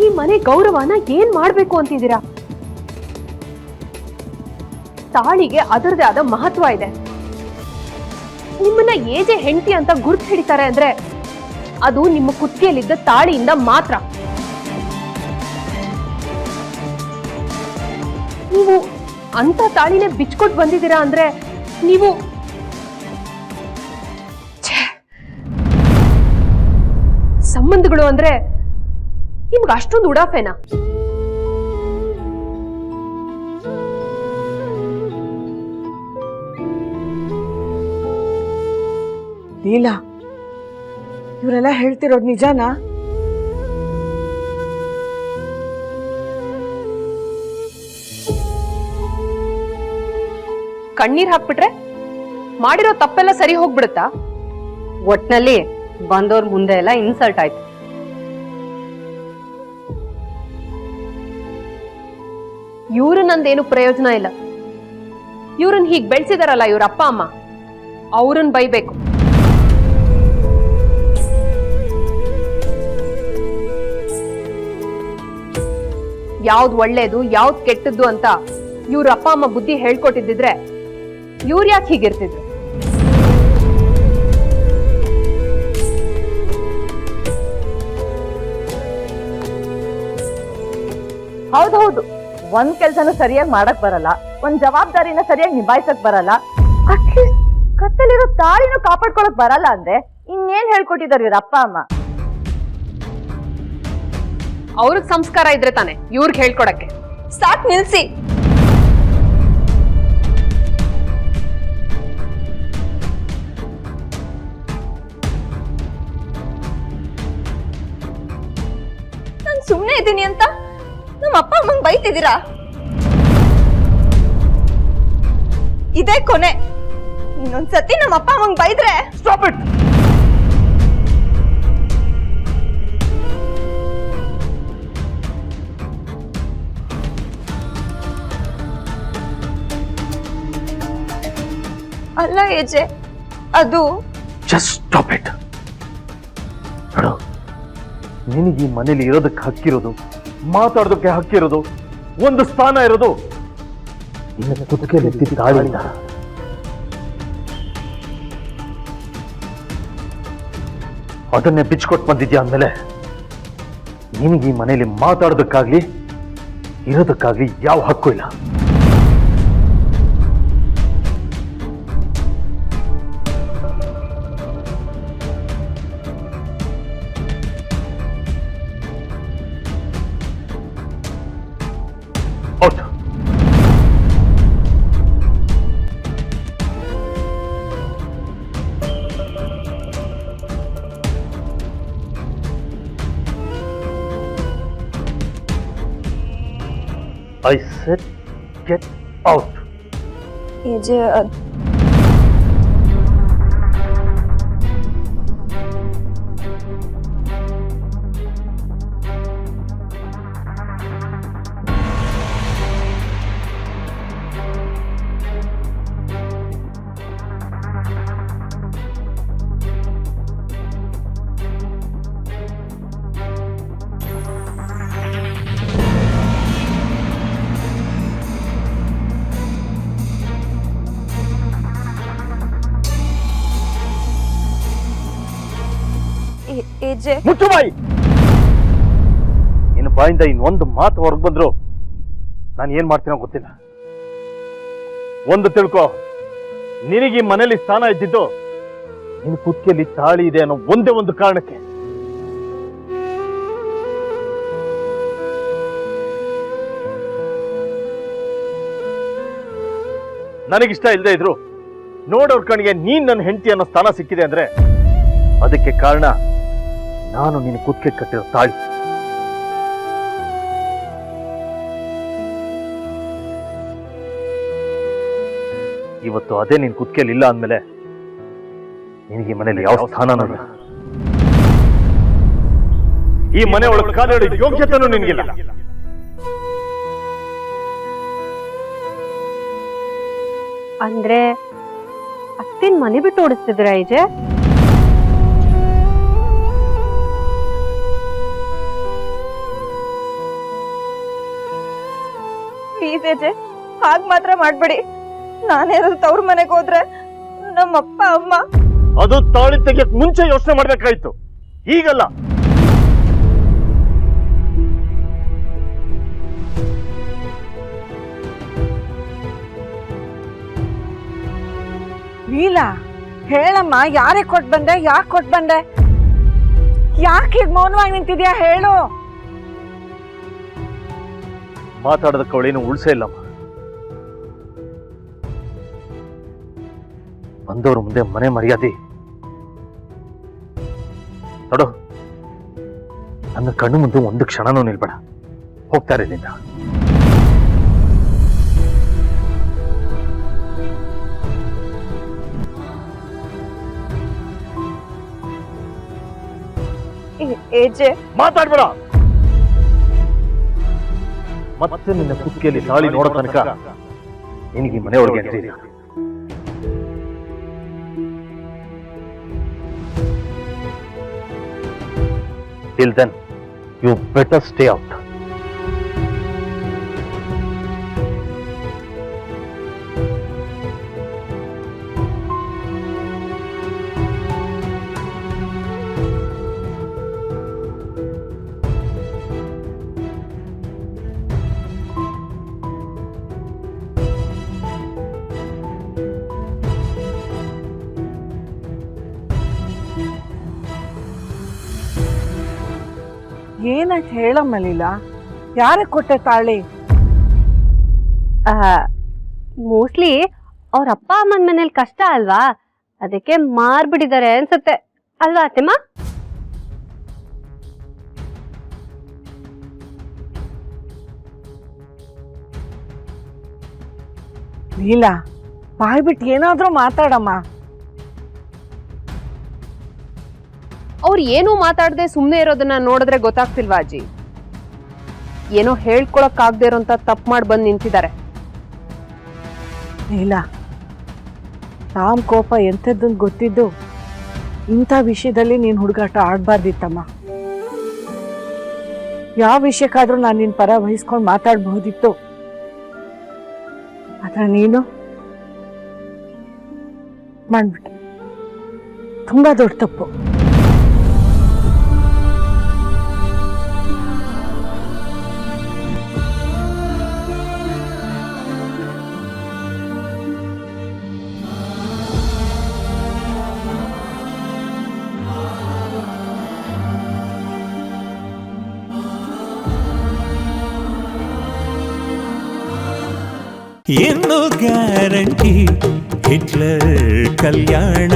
ಈ ಮನೆ ಗೌರವನ ಏನ್ ಮಾಡ್ಬೇಕು ಅಂತಿದ್ದೀರಾ? ತಾಳಿಗೆ ಅದರದೇ ಆದ ಮಹತ್ವ ಇದೆ. ನಿಮ್ಮನ್ನ ಏಜೆ ಹೆಂಡತಿ ಅಂತ ಗುರ್ತು ಹಿಡಿತಾರೆ ಅಂದ್ರೆ ಅದು ನಿಮ್ಮ ಕುತ್ತಿಗೆಯಲ್ಲಿದ್ದ ತಾಳಿಯಿಂದ ಮಾತ್ರ. ನೀವು ಅಂತ ತಾಳಿನೇ ಬಿಚ್ಕೊಟ್ಟು ಬಂದಿದ್ದೀರಾ ಅಂದ್ರೆ ನೀವು ಸಂಬಂಧಗಳು ಅಂದ್ರೆ ನಿಮ್ಗೆ ಅಷ್ಟೊಂದು ಉಡಾಫೆನಾ? ಲೀಲಾ, ಇವರೆಲ್ಲ ಹೇಳ್ತಿರೋದು ನಿಜಾನಾ? ಕಣ್ಣೀರ್ ಹಾಕ್ಬಿಟ್ರೆ ಮಾಡಿರೋ ತಪ್ಪೆಲ್ಲ ಸರಿ ಹೋಗ್ಬಿಡುತ್ತಾ? ಒಟ್ನಲ್ಲಿ ಬಂದೋರ್ ಮುಂದೆ ಎಲ್ಲ ಇನ್ಸಲ್ಟ್ ಆಯ್ತು. ಇವ್ರನ್ನಂದೇನು ಪ್ರಯೋಜನ ಇಲ್ಲ. ಇವ್ರನ್ನ ಹೀಗ್ ಬೆಳೆಸಿದಾರಲ್ಲ ಇವ್ರ ಅಪ್ಪ ಅಮ್ಮ, ಅವ್ರನ್ನ ಬೈಬೇಕು. ಯಾವ್ದು ಒಳ್ಳೇದು ಯಾವ್ದು ಕೆಟ್ಟದ್ದು ಅಂತ ಇವ್ರ ಅಪ್ಪ ಅಮ್ಮ ಬುದ್ಧಿ ಹೇಳ್ಕೊಟ್ಟಿದ್ದಿದ್ರೆ ಇವ್ರು ಯಾಕೆ ಹೀಗಿರ್ತಿದ್ರು? ಹೌದೌದು, ಒಂದ್ ಕೆಲ್ಸನೂ ಸರಿಯಾಗಿ ಮಾಡಕ್ ಬರಲ್ಲ, ಒಂದ್ ಜವಾಬ್ದಾರಿನ ಸರಿಯಾಗಿ ನಿಭಾಯಿಸಕ್ ಬರಲ್ಲ, ಅಟ್ಲೀಸ್ಟ್ ಕತ್ತಲಿರೋ ತಾಳಿನೂ ಕಾಪಾಡ್ಕೊಳಕ್ ಬರಲ್ಲ ಅಂದ್ರೆ ಇನ್ನೇನ್ ಹೇಳ್ಕೊಟ್ಟಿದಾರೆ ಇವ್ರ ಅಪ್ಪ ಅಮ್ಮ? ಅವ್ರಿಗೆ ಸಂಸ್ಕಾರ ಇದ್ರೆ ತಾನೆ ಇವ್ರಿಗೆ ಹೇಳ್ಕೊಡಕ್ಕೆ. ಸಾಕ್ ನಿಲ್ಸಿ. ನಾನ್ ಸುಮ್ನೆ ಇದ್ದೀನಿ ಅಂತ ನಮ್ಮ ಅಪ್ಪ ಅಮ್ಮಂಗ್ ಬೈತಿದ್ದೀರಾ? ಇದೇ ಕೊನೆ. ಇನ್ನೊಂದ್ಸತಿ ನಮ್ಮ ಅಪ್ಪ ಅಮ್ಮಂಗ್ ಬೈದ್ರೆ ಸ್ಟಾಪ್ ಇಟ್. ಅಲ್ಲ ಏಜೆ, ಅದು ಜಸ್ಟ್ ಸ್ಟಾಪ್ ಇಟ್. ನೋಡು, ನಿನಗೆ ಈ ಮನೇಲಿ ಇರೋದಕ್ಕೆ ಹಕ್ಕಿರೋದು, ಮಾತಾಡೋದಕ್ಕೆ ಹಕ್ಕಿರೋದು, ಒಂದು ಸ್ಥಾನ ಇರೋದು ನಿನ್ನ ಕುತ್ತಿಗೆಯಲ್ಲಿ ತಾಳಿಂದ. ಅದನ್ನೇ ಬಿಚ್ಕೊಟ್ಟು ಬಂದಿದ್ಯಾ ಅಂದಮೇಲೆ ನಿನಗೆ ಈ ಮನೇಲಿ ಮಾತಾಡೋದಕ್ಕಾಗ್ಲಿ ಇರೋದಕ್ಕಾಗ್ಲಿ ಯಾವ ಹಕ್ಕು ಇಲ್ಲ. Out. I said get out. ಏಜೆ, ಏಜೆ, ಮುಚ್ಚು ಬಾಯಿ. ನಿನ್ನ ಬಾಯಿಂದ ಇನ್ನೊಂದು ಮಾತು ಹೊರಗೆ ಬಂದ್ರು ನಾನು ಏನ್ ಮಾಡ್ತೀನೋ ಗೊತ್ತಿಲ್ಲ. ಒಂದು ತಿಳ್ಕೊ, ನಿನಗೆ ಈ ಮನೇಲಿ ಸ್ಥಾನ ಇದ್ದಿದ್ದು ನಿನ್ನ ಕುತ್ತಿಗೆಯಲ್ಲಿ ತಾಳಿ ಇದೆ ಅನ್ನೋ ಒಂದೇ ಒಂದು ಕಾರಣಕ್ಕೆ. ನನಗಿಷ್ಟ ಇಲ್ಲದೆ ಇದ್ರು ನೋಡೋರ್ ಕಣ್ಣಿಗೆ ನೀನ್ ನನ್ನ ಹೆಂಡತಿ ಅನ್ನೋ ಸ್ಥಾನ ಸಿಕ್ಕಿದೆ ಅಂದ್ರೆ ಅದಕ್ಕೆ ಕಾರಣ ನಾನು ನಿನ್ನ ಕುತ್ತಿಗೆ ಕಟ್ಟಿರೋ ತಾಳಿ. ಇವತ್ತು ಅದೇ ನಿನ್ ಕುತ್ತಿಗೆಯಲ್ಲಿ ಇಲ್ಲ ಅಂದ್ಮೇಲೆ ನಿನಗೆ ಮನೇಲಿ ಯಾವ ಸ್ಥಾನನೂ ಇಲ್ಲ. ಈ ಮನೆ ಒಳಗೆ ಕಾಲಿಡೋ ಯೋಗ್ಯತೆನೂ ನಿನಗಿಲ್ಲ. ಅಂದ್ರೆ ಅತ್ತಿನ ಮನೆ ಬಿಟ್ಟು ಓಡಿಸ್ತಿದ್ರ ಈಜೆ? ಅಜ್ಜೆ, ಹಾಗ್ ಮಾತ್ರ ಮಾಡ್ಬೇಡಿ. ನಾನೇನಾದ್ರು ತವ್ರ ಮನೆಗೆ ಹೋದ್ರೆ ನಮ್ಮಪ್ಪ ಅಮ್ಮ ಅದು ತಾಳಿ ತೆಗಿಯಕ್ ಮುಂಚೆ ಯೋಚನೆ ಮಾಡ್ಬೇಕಾಯ್ತು, ಈಗಲ್ಲ. ಲೀಲಾ, ಹೇಳಮ್ಮ, ಯಾರಿಗೆ ಕೊಟ್ಟು ಬಂದೆ, ಯಾಕೆ ಕೊಟ್ಟು ಬಂದೆ, ಯಾಕೆ ಹೀಗೆ ಮೌನವಾಗಿ ನಿಂತಿದ್ಯಾ ಹೇಳು. ಮಾತಾಡೋದಕ್ಕೆ ಅವಳೇನು ಉಳ್ಸೇ ಇಲ್ಲಮ್ಮ. ಬಂದವ್ರ ಮುಂದೆ ಮನೆ ಮರ್ಯಾದೆ ನೋಡು. ನನ್ನ ಕಣ್ಣು ಮುಂದೆ ಒಂದು ಕ್ಷಣನೂ ನಿಲ್ಬೇಡ, ಹೋಗ್ತಾ ಇರಲಿಲ್ಲ. ಏಜೆ, ಮಾತಾಡ್ಬೇಡ. ಮತ್ತೆ ನಿನ್ನ ಕುತ್ತಿಗೆಯಲ್ಲಿ ತಾಳಿ ನೋಡೋ ತನಕ ನಿನಗೆ ಮನೆ ಒಳಗೆ ಎಂಟ್ರಿ ಇಲ್ಲ. Till then, you better stay out. ಏನಾಯ್ತು ಹೇಳಮ್ಮ ಲೀಲಾ, ಯಾರಿಗೆ ಕೊಟ್ಟೆ ತಾಳಿ? ಮೋಸ್ಟ್ಲಿ ಅವ್ರ ಅಪ್ಪ ಅಮ್ಮನ ಮನೇಲಿ ಕಷ್ಟ ಅಲ್ವಾ, ಅದಕ್ಕೆ ಮಾರ್ಬಿಟ್ಟಿದ್ದಾರೆ ಅನ್ಸುತ್ತೆ ಅಲ್ವಾ ಅತ್ತೆಮ್ಮ? ಲೀಲಾ, ಬಾಯ್ಬಿಟ್ಟು ಏನಾದ್ರೂ ಮಾತಾಡಮ್ಮ. ಅವ್ರು ಏನೂ ಮಾತಾಡದೆ ಸುಮ್ಮನೆ ಇರೋದನ್ನ ನೋಡಿದ್ರೆ ಗೊತ್ತಾಗ್ತಿಲ್ವಾ ಅಜ್ಜಿ? ಏನೋ ಹೇಳ್ಕೊಳಕ್ಕಾಗದೆ ಇರೋಂತ ತಪ್ಪು ಮಾಡಿ ಬಂದು ನಿಂತಿದ್ದಾರೆ. ಲೀಲಾ, ರಾಮ್ ಕೋಪ ಎಂಥದ್ದು ಗೊತ್ತಿದ್ದು ಇಂಥ ವಿಷಯದಲ್ಲಿ ನೀನು ಹುಡುಗಾಟ ಆಡ್ಬಾರ್ದಿತ್ತಮ್ಮ. ಯಾವ ವಿಷಯಕ್ಕಾದ್ರೂ ನಾನು ನಿನ್ನ ಪರ ವಹಿಸ್ಕೊಂಡು ಮಾತಾಡಬಹುದಿತ್ತು, ಆದ್ರೆ ನೀನು ಮಾಡ್ಬಿಟ್ಟೆ. ತುಂಬಾ ದೊಡ್ಡ ತಪ್ಪು. ಇನ್ನು ಗ್ಯಾರಂಟಿ ಹಿಟ್ಲರ್ ಕಲ್ಯಾಣ